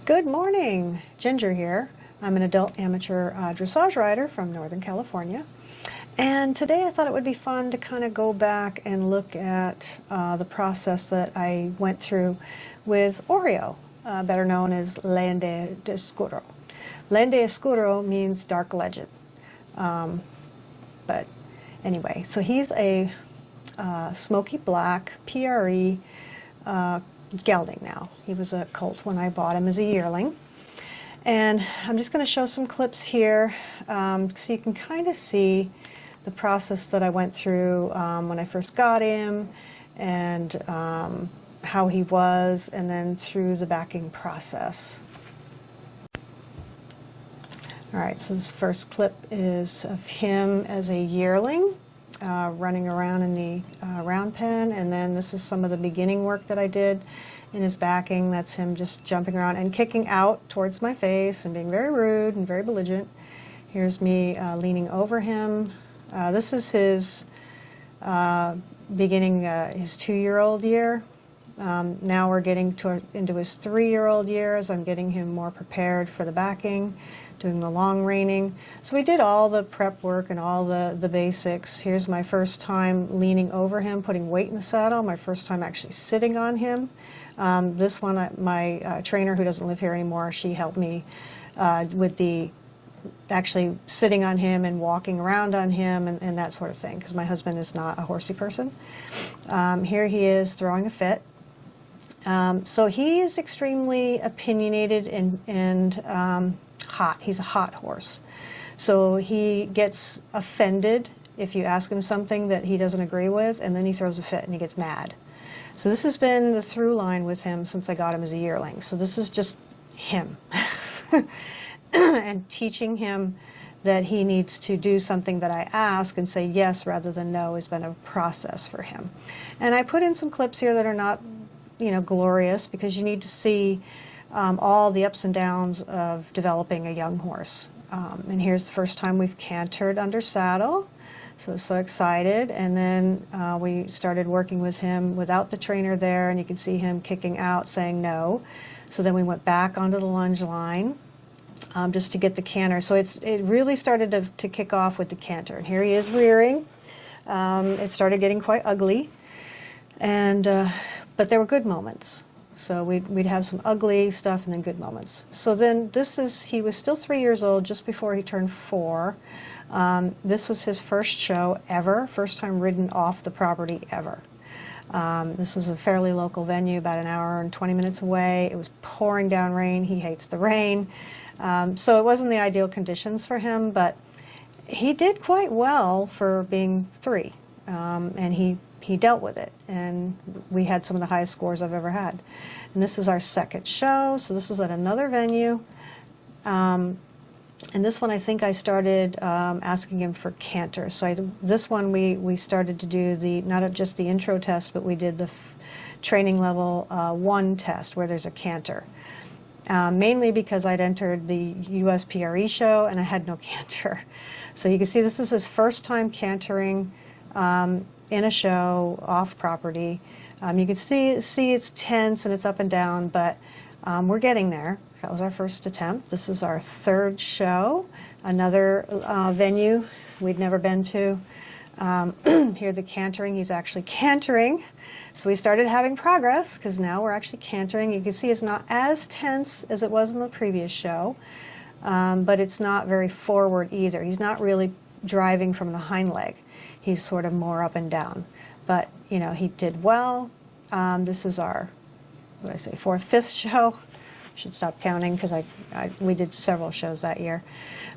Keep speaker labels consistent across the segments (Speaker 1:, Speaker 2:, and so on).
Speaker 1: Good morning, Ginger here. I'm an adult amateur dressage rider from Northern California. And today I thought it would be fun to kind of go back and look at the process that I went through with OREO, better known as Lende Escuro. Lende Escuro means dark legend. But anyway, so he's a smoky black PRE gelding now. He was a colt when I bought him as a yearling. And I'm just going to show some clips here so you can kind of see the process that I went through when I first got him, and how he was, and then through the backing process. All right, so this first clip is of him as a yearling running around in the round pen, and then this is some of the beginning work that I did in his backing. That's him just jumping around and kicking out towards my face and being very rude and very belligerent. Here's me leaning over him. This is his beginning his 2-year-old year. Now we're getting into his 3-year-old year as I'm getting him more prepared for the backing, doing the long reining. So we did all the prep work and all the basics. Here's my first time leaning over him, putting weight in the saddle, my first time actually sitting on him. This one, my trainer, who doesn't live here anymore, she helped me with the actually sitting on him and walking around on him and that sort of thing, because my husband is not a horsey person. Here he is throwing a fit. So he is extremely opinionated and hot. He's a hot horse. So he gets offended if you ask him something that he doesn't agree with, and then he throws a fit and he gets mad. So this has been the through line with him since I got him as a yearling. So this is just him. And teaching him that he needs to do something that I ask and say yes rather than no has been a process for him. And I put in some clips here that are not, glorious, because you need to see all the ups and downs of developing a young horse. And here's the first time we've cantered under saddle. So excited. And then we started working with him without the trainer there, and you can see him kicking out, saying no. So then we went back onto the lunge line just to get the canter. So it really started to kick off with the canter. And here he is rearing. It started getting quite ugly. And but there were good moments. So we'd have some ugly stuff and then good moments. So then he was still 3 years old just before he turned 4. This was his first show ever, first time ridden off the property ever. This was a fairly local venue, about an hour and 20 minutes away. It was pouring down rain. He hates the rain. So it wasn't the ideal conditions for him, but he did quite well for being 3. And he dealt with it, and we had some of the highest scores I've ever had. And this is our second show, so this was at another venue. And this one I think I started asking him for canter. So this one we started to do not just the intro test, but we did the training level 1 test where there's a canter. Mainly because I'd entered the US PRE show and I had no canter. So you can see this is his first time cantering in a show off property. You can see it's tense and it's up and down, but we're getting there. That was our first attempt. This is our 3rd show, another venue we'd never been to. Here the cantering, he's actually cantering. So we started having progress because now we're actually cantering. You can see it's not as tense as it was in the previous show, but it's not very forward either. He's not really driving from the hind leg. He's sort of more up and down. But, he did well. This is our, 4th, 5th show. Should stop counting because we did several shows that year.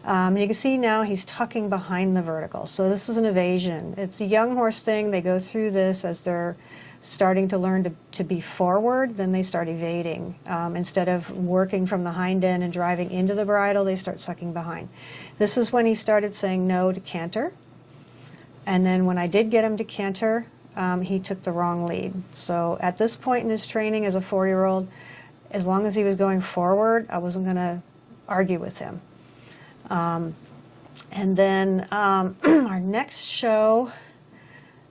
Speaker 1: And you can see now he's tucking behind the vertical. So this is an evasion. It's a young horse thing. They go through this as they're starting to learn to be forward, then they start evading. Instead of working from the hind end and driving into the bridle, they start sucking behind. This is when he started saying no to canter. And then when I did get him to canter, he took the wrong lead. So at this point in his training as a 4-year-old, as long as he was going forward, I wasn't going to argue with him. And then our next show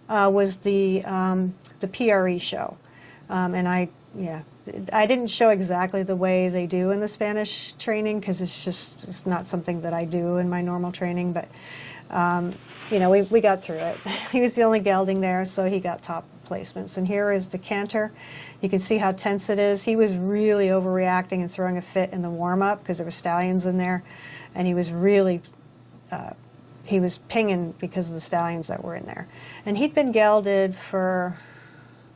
Speaker 1: was the PRE show. And I yeah, I didn't show exactly the way they do in the Spanish training because it's not something that I do in my normal training, but you know, we got through it. He was the only gelding there, so he got top placements. And here is the canter. You can see how tense it is. He was really overreacting and throwing a fit in the warm-up because there were stallions in there, and he was really he was pinging because of the stallions that were in there. And he'd been gelded for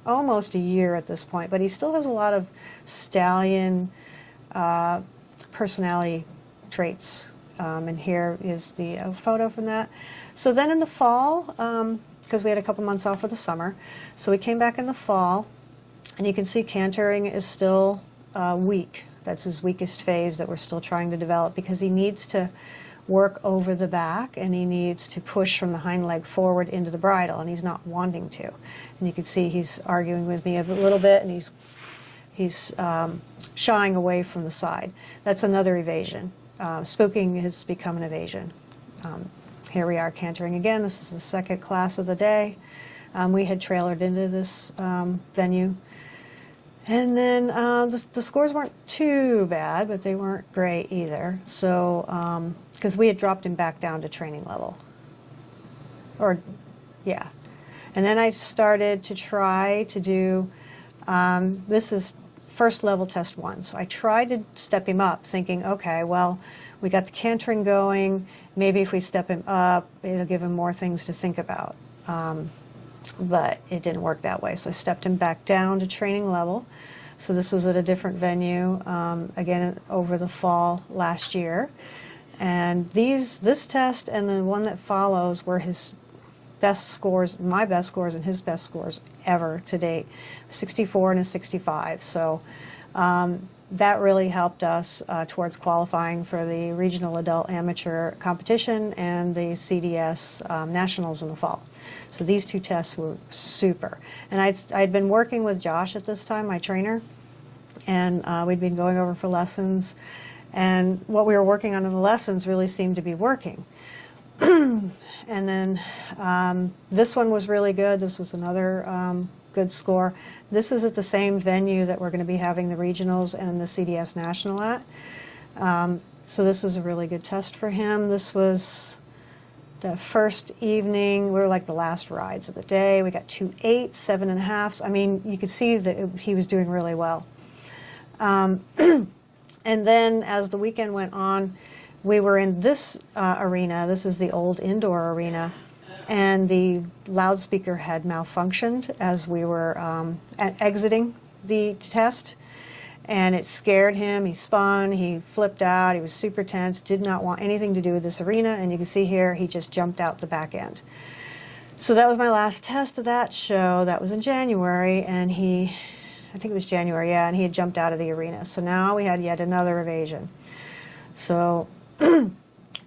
Speaker 1: almost a year at this point, but he still has a lot of stallion personality traits. And here is the photo from that. So then in the fall, because we had a couple months off for the summer, so we came back in the fall, and you can see cantering is still weak. That's his weakest phase that we're still trying to develop, because he needs to work over the back and he needs to push from the hind leg forward into the bridle, and he's not wanting to. And you can see he's arguing with me a little bit, and he's shying away from the side. That's another evasion. Spooking has become an evasion. Here we are cantering again. This is the second class of the day. We had trailered into this venue. And then the scores weren't too bad, but they weren't great either. So, because we had dropped him back down to training level. Or, yeah. And then I started to try to do, this is first level test 1. So I tried to step him up, thinking, okay, well, we got the cantering going. Maybe if we step him up, it'll give him more things to think about. But it didn't work that way. So I stepped him back down to training level. So this was at a different venue, again, over the fall last year. And this test and the one that follows were his best scores, my best scores and his best scores ever to date, 64 and a 65. So that really helped us towards qualifying for the regional adult amateur competition and the CDS nationals in the fall. So these two tests were super. And I'd been working with Josh at this time, my trainer, and we'd been going over for lessons. And what we were working on in the lessons really seemed to be working. And then this one was really good. This was another good score. This is at the same venue that we're going to be having the regionals and the CDS national at. So this was a really good test for him. This was the first evening. We were like the last rides of the day. We got 2 8s, 7.5s. I mean, you could see that he was doing really well. And then as the weekend went on, we were in this arena. This is the old indoor arena, and the loudspeaker had malfunctioned as we were exiting the test, and it scared him. He spun, he flipped out, he was super tense, did not want anything to do with this arena, and you can see here he just jumped out the back end. So that was my last test of that show. That was in January, and I think it was January, yeah, and he had jumped out of the arena. So now we had yet another evasion. So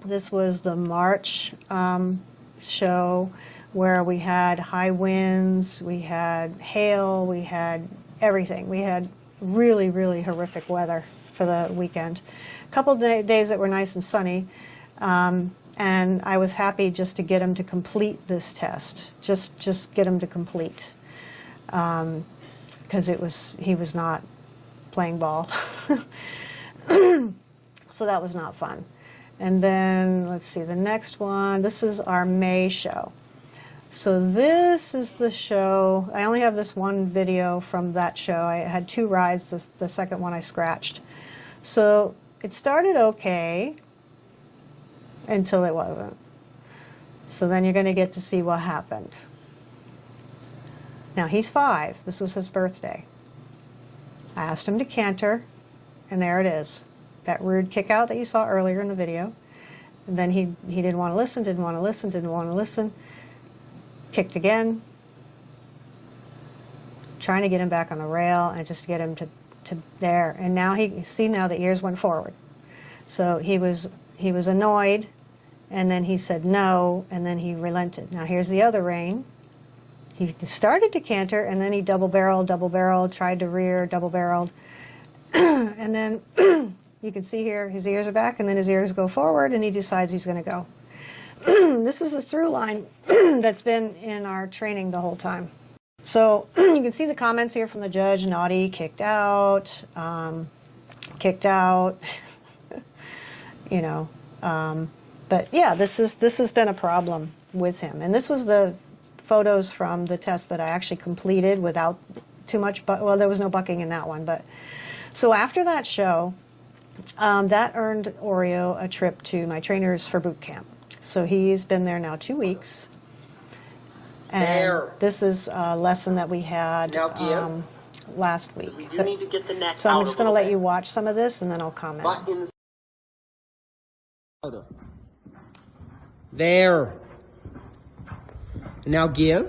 Speaker 1: this was the March show where we had high winds, we had hail, we had everything. We had really, really horrific weather for the weekend. A couple of days that were nice and sunny, and I was happy just to get him to complete this test, just get him to complete, because he was not playing ball. So that was not fun. And then, let's see, the next one, this is our May show. So this is the show. I only have this one video from that show. I had 2 rides. The second one I scratched. So it started okay until it wasn't. So then you're going to get to see what happened. Now, he's 5. This was his birthday. I asked him to canter, and there it is. That rude kick out that you saw earlier in the video. And then he didn't want to listen, didn't want to listen, didn't want to listen. Kicked again. Trying to get him back on the rail and just get him to there. And now now the ears went forward. So he was annoyed, and then he said no, and then he relented. Now here's the other rein. He started to canter, and then he double-barreled, tried to rear, double-barreled. And then you can see here his ears are back, and then his ears go forward, and he decides he's going to go. This is a through line that's been in our training the whole time. So You can see the comments here from the judge: naughty, kicked out, you know. But yeah, this has been a problem with him. And this was the photos from the test that I actually completed without too much, well, there was no bucking in that one. But so after that show, that earned OREO a trip to my trainers for boot camp. So he's been there now 2 weeks. And this is a lesson that we had last week.
Speaker 2: We do need to get the neck
Speaker 1: so I'm just going to let you watch some of this, and then I'll comment.
Speaker 2: There. And now give,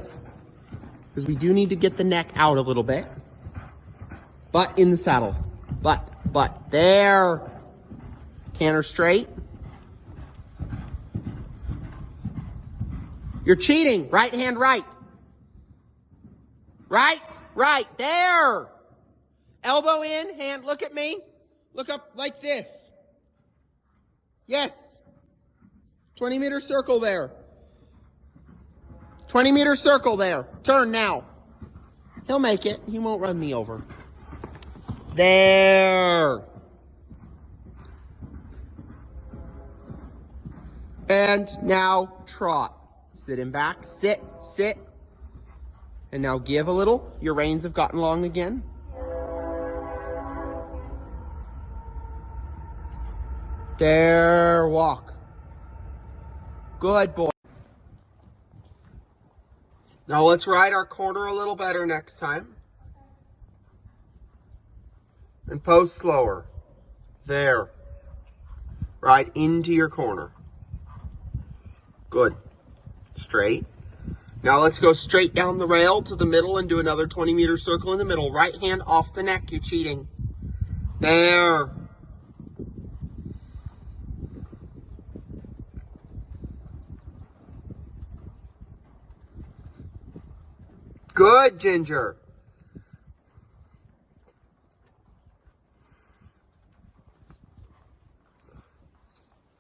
Speaker 2: because we do need to get the neck out a little bit. Butt in the saddle. Butt. There. Canter straight. You're cheating. Right hand right. Right. There. Elbow in, hand, look at me. Look up like this. Yes. 20-meter circle there. 20-meter circle there. Turn now. He'll make it. He won't run me over. There. And now trot. Sit him back. Sit. And now give a little. Your reins have gotten long again. There. Walk. Good boy. Now let's ride our corner a little better next time. And pose slower. There. Ride into your corner. Good. Straight. Now let's go straight down the rail to the middle and do another 20-meter circle in the middle. Right hand off the neck. You're cheating. There. Good, Ginger.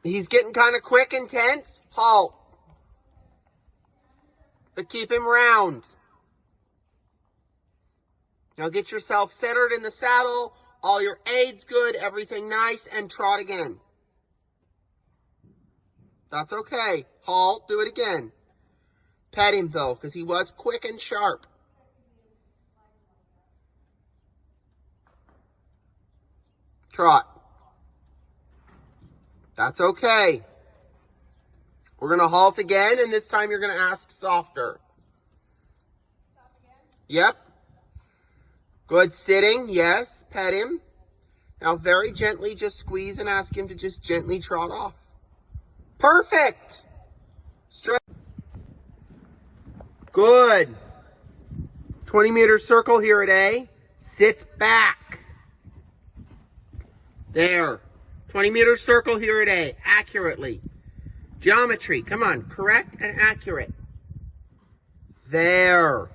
Speaker 2: He's getting kind of quick and tense. Halt. But keep him round. Now get yourself centered in the saddle. All your aids good. Everything nice. And trot again. That's okay. Halt. Do it again. Pet him, though, because he was quick and sharp. Trot. That's okay. We're going to halt again, and this time you're going to ask softer. Stop again? Yep. Good sitting, yes. Pet him. Now very gently just squeeze and ask him to just gently trot off. Perfect. Straight. Good. 20-meter circle here at A. Sit back. There. 20-meter circle here at A. Accurately. Geometry. Come on. Correct and accurate. There.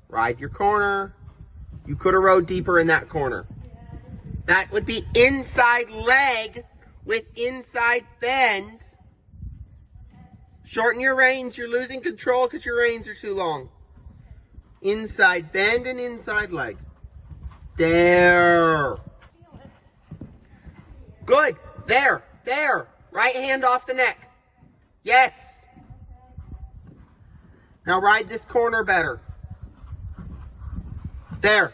Speaker 2: Ride your corner. You could have rode deeper in that corner. That would be inside leg with inside bend. Shorten your reins. You're losing control because your reins are too long. Inside bend and inside leg. There. Good. There. Right hand off the neck. Yes. Now ride this corner better. There.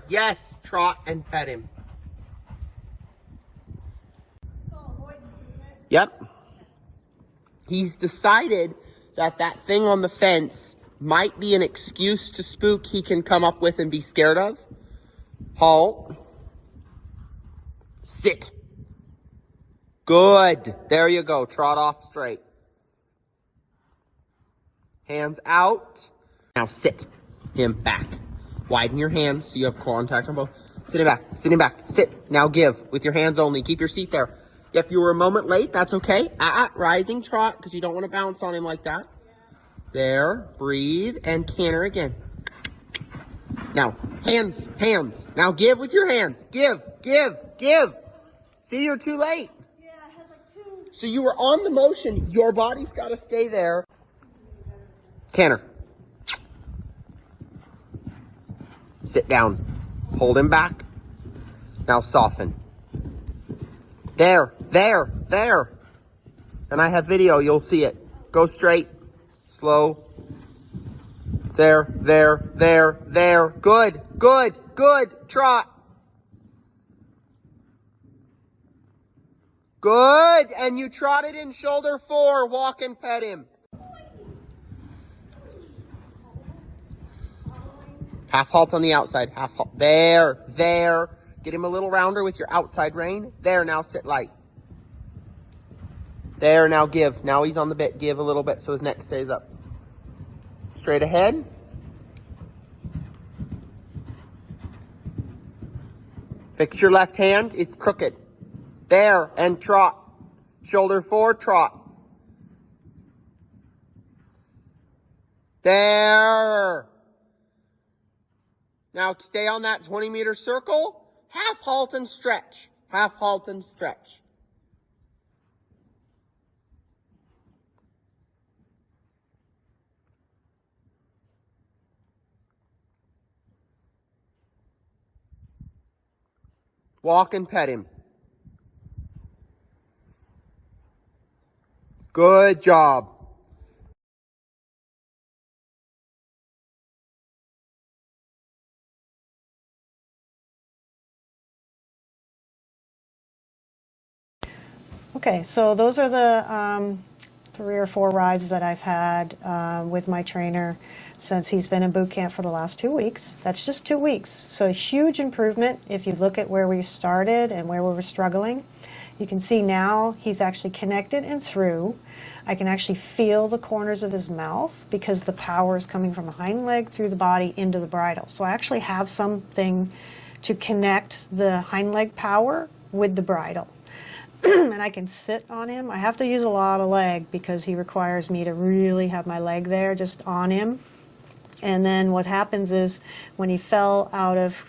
Speaker 2: Yes. Trot and pet him. Yep. He's decided that that thing on the fence might be an excuse to spook he can come up with and be scared of. Halt. Sit. Good. There you go. Trot off straight. Hands out. Now sit him back. Widen your hands so you have contact on both. Sit him back. Sit. Now give with your hands only. Keep your seat there. If you were a moment late, that's okay. Rising trot, because you don't want to bounce on him like that. There. Breathe and canter again. Now, hands. Now give with your hands. Give. See, you're too late.
Speaker 1: Yeah, I had like 2.
Speaker 2: So you were on the motion. Your body's got to stay there. Canter. Sit down. Hold him back. Now soften. There. And I have video, you'll see it. Go straight. Slow. There. Good. Trot. Good. And you trotted in shoulder 4. Walk and pet him. Half halt on the outside. Half halt. There. Get him a little rounder with your outside rein. There, now sit light. There, now give. Now he's on the bit. Give a little bit so his neck stays up. Straight ahead. Fix your left hand. It's crooked. There, and trot. Shoulder 4, trot. There. Now stay on that 20-meter circle. Half halt and stretch. Half halt and stretch. Walk and pet him. Good job.
Speaker 1: Okay, so those are the 3 or 4 rides that I've had with my trainer since he's been in boot camp for the last 2 weeks. That's just 2 weeks. So a huge improvement if you look at where we started and where we were struggling. You can see now he's actually connected and through. I can actually feel the corners of his mouth because the power is coming from the hind leg through the body into the bridle. So I actually have something to connect the hind leg power with the bridle. And I can sit on him. I have to use a lot of leg because he requires me to really have my leg there just on him. And then what happens is when he fell out of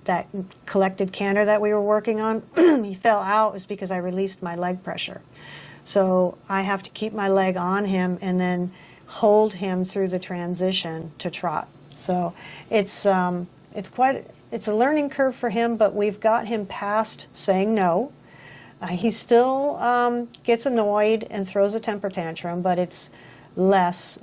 Speaker 1: that collected canter that we were working on, he fell out is because I released my leg pressure. So I have to keep my leg on him and then hold him through the transition to trot. So it's a learning curve for him, but we've got him past saying no. He still gets annoyed and throws a temper tantrum, but it's less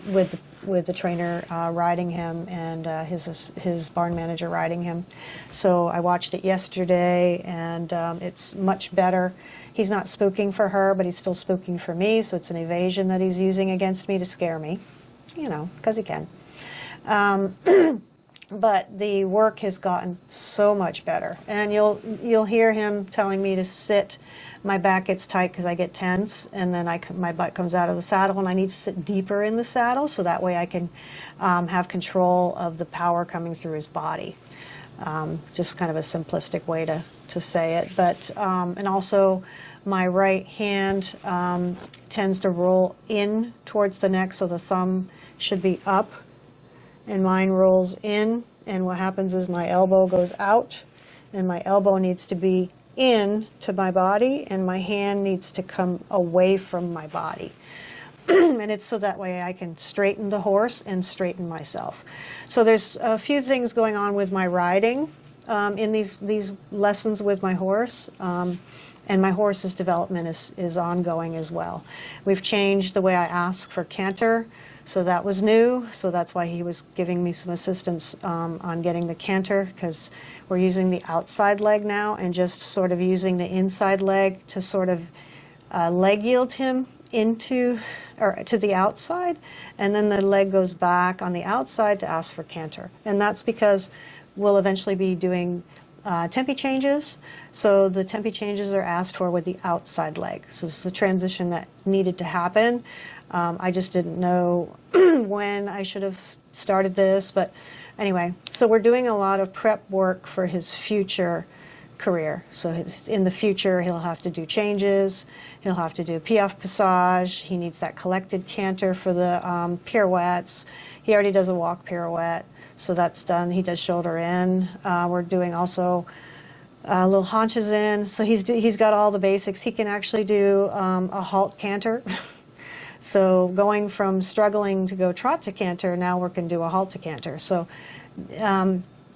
Speaker 1: with the trainer riding him and his barn manager riding him. So I watched it yesterday, and it's much better. He's not spooking for her, but he's still spooking for me, so it's an evasion that he's using against me to scare me, you know, because he can. But the work has gotten so much better, and you'll hear him telling me to sit. My back gets tight because I get tense, and then my butt comes out of the saddle, and I need to sit deeper in the saddle so that way I can have control of the power coming through his body. Just kind of a simplistic way to say it, but and also my right hand tends to roll in towards the neck, so the thumb should be up. And mine rolls in, and what happens is my elbow goes out, and my elbow needs to be in to my body, and my hand needs to come away from my body. And it's so that way I can straighten the horse and straighten myself. So there's a few things going on with my riding in these lessons with my horse. And my horse's development is ongoing as well. We've changed the way I ask for canter. So that was new, so that's why he was giving me some assistance on getting the canter, because we're using the outside leg now and just sort of using the inside leg to sort of leg yield him into or to the outside, and then the leg goes back on the outside to ask for canter. And that's because we'll eventually be doing tempi changes, so the tempi changes are asked for with the outside leg. So this is the transition that needed to happen. I just didn't know when I should have started this, but anyway, so we're doing a lot of prep work for his future career. So in the future, he'll have to do changes, he'll have to do piaffe passage, he needs that collected canter for the pirouettes. He already does a walk pirouette, so that's done. He does shoulder in. We're doing also little haunches in, so he's got all the basics. He can actually do a halt canter. So going from struggling to go trot to canter, now we can do a halt to canter. So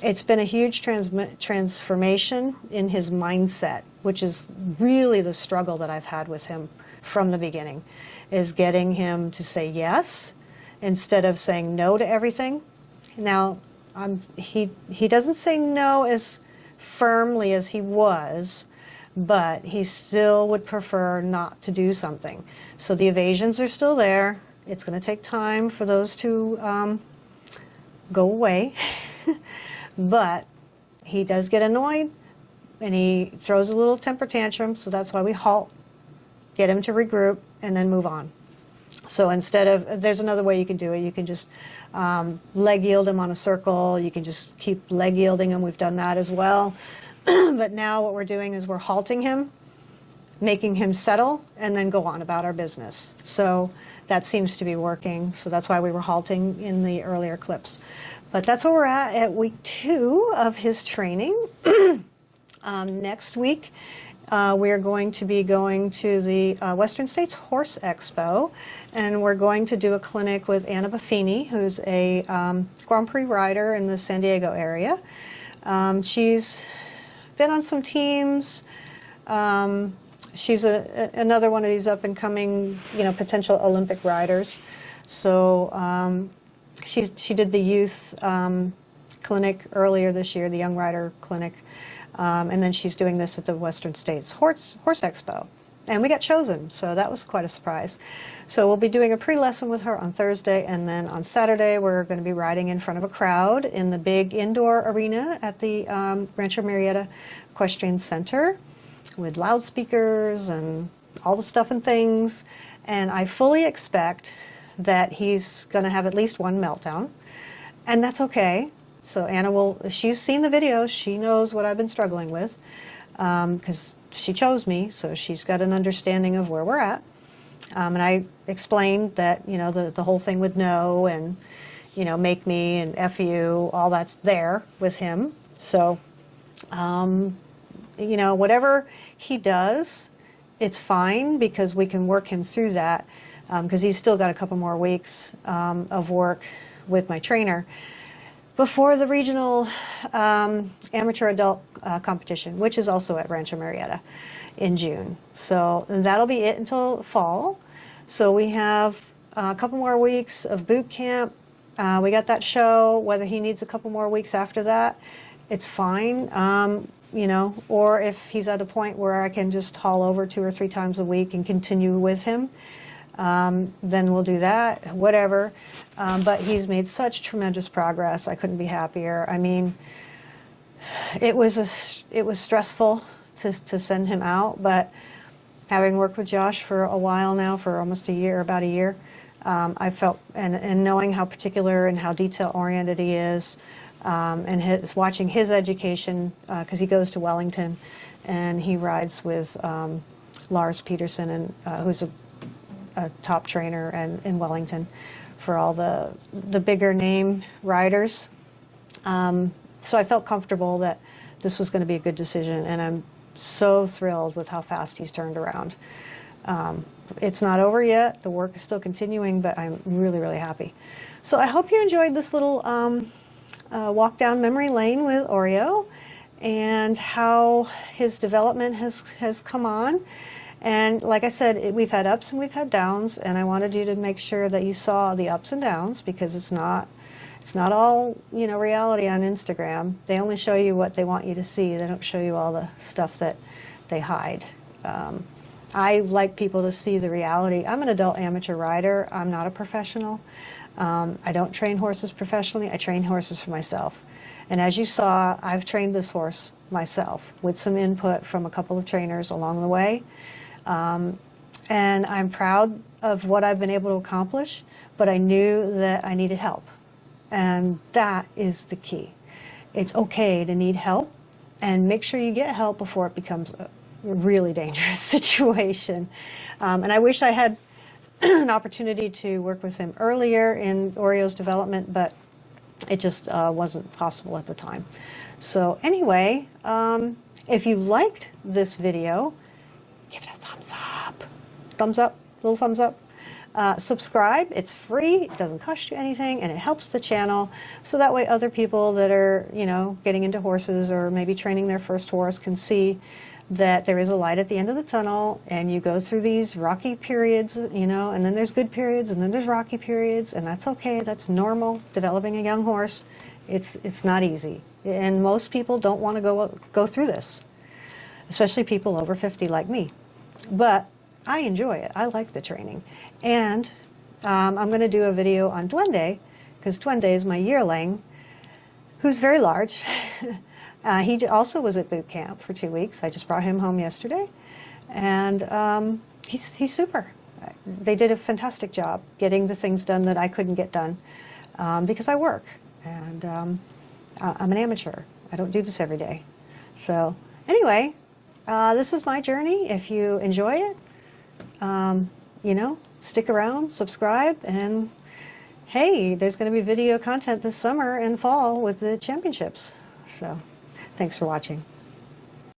Speaker 1: it's been a huge transformation in his mindset, which is really the struggle that I've had with him from the beginning, is getting him to say yes instead of saying no to everything. Now, he doesn't say no as firmly as he was, but he still would prefer not to do something. So the evasions are still there. It's going to take time for those to go away. But he does get annoyed and he throws a little temper tantrum, so that's why we halt, get him to regroup, and then move on. So instead of, there's another way you can do it. You can just leg yield him on a circle. You can just keep leg yielding him. We've done that as well. But now what we're doing is we're halting him, making him settle, and then go on about our business. So that seems to be working. So that's why we were halting in the earlier clips. But that's where we're at week 2 of his training. Next week, we're going to be going to the Western States Horse Expo, and we're going to do a clinic with Anna Buffini, who's a Grand Prix rider in the San Diego area. She's been on some teams. She's another one of these up-and-coming, potential Olympic riders. So she did the youth clinic earlier this year, the Young Rider Clinic, and then she's doing this at the Western States Horse Expo. And we got chosen, so that was quite a surprise. So we'll be doing a pre-lesson with her on Thursday, and then on Saturday we're going to be riding in front of a crowd in the big indoor arena at the Rancho Murrieta Equestrian Center with loudspeakers and all the stuff and things. And I fully expect that he's going to have at least one meltdown, and that's okay. So Anna she's seen the videos, she knows what I've been struggling with, because she chose me, so she's got an understanding of where we're at. And I explained that, the whole thing with no and, make me and F you, all that's there with him. So, whatever he does, it's fine, because we can work him through that, because he's still got a couple more weeks of work with my trainer before the regional amateur adult competition, which is also at Rancho Murrieta in June. So that'll be it until fall. So we have a couple more weeks of boot camp. We got that show. Whether he needs a couple more weeks after that, it's fine. Or if he's at a point where I can just haul over 2 or 3 times a week and continue with him, then we'll do that, whatever. But he's made such tremendous progress. I couldn't be happier. I mean, it was stressful to send him out, but having worked with Josh for a while now, for almost a year, about a year, I felt, and knowing how particular and how detail-oriented he is, and watching his education, because he goes to Wellington, and he rides with Lars Peterson, and who's a top trainer in Wellington for all the bigger name riders. So I felt comfortable that this was going to be a good decision, and I'm so thrilled with how fast he's turned around. It's not over yet. The work is still continuing, but I'm really, really happy. So I hope you enjoyed this little walk down memory lane with OREO and how his development has come on. And like I said, we've had ups and we've had downs, and I wanted you to make sure that you saw the ups and downs, because it's not all, reality on Instagram. They only show you what they want you to see. They don't show you all the stuff that they hide. I like people to see the reality. I'm an adult amateur rider. I'm not a professional. I don't train horses professionally. I train horses for myself. And as you saw, I've trained this horse myself with some input from a couple of trainers along the way. And I'm proud of what I've been able to accomplish, but I knew that I needed help. And that is the key. It's okay to need help, and make sure you get help before it becomes a really dangerous situation. And I wish I had an opportunity to work with him earlier in OREO's development, but it just wasn't possible at the time. So anyway, if you liked this video, give it a thumbs up, little thumbs up. Subscribe. It's free. It doesn't cost you anything, and it helps the channel. So that way other people that are, you know, getting into horses or maybe training their first horse can see that there is a light at the end of the tunnel, and you go through these rocky periods, you know, and then there's good periods, and then there's rocky periods, and that's okay. That's normal. Developing a young horse, it's not easy, and most people don't want to go through this, especially people over 50 like me. But I enjoy it. I like the training. And I'm going to do a video on Duende, because Duende is my yearling, who's very large. He also was at boot camp for 2 weeks. I just brought him home yesterday. And he's super. They did a fantastic job getting the things done that I couldn't get done because I work. And I'm an amateur. I don't do this every day. So anyway, this is my journey. If you enjoy it, you know, stick around, subscribe, and hey, there's going to be video content this summer and fall with the championships. So thanks for watching.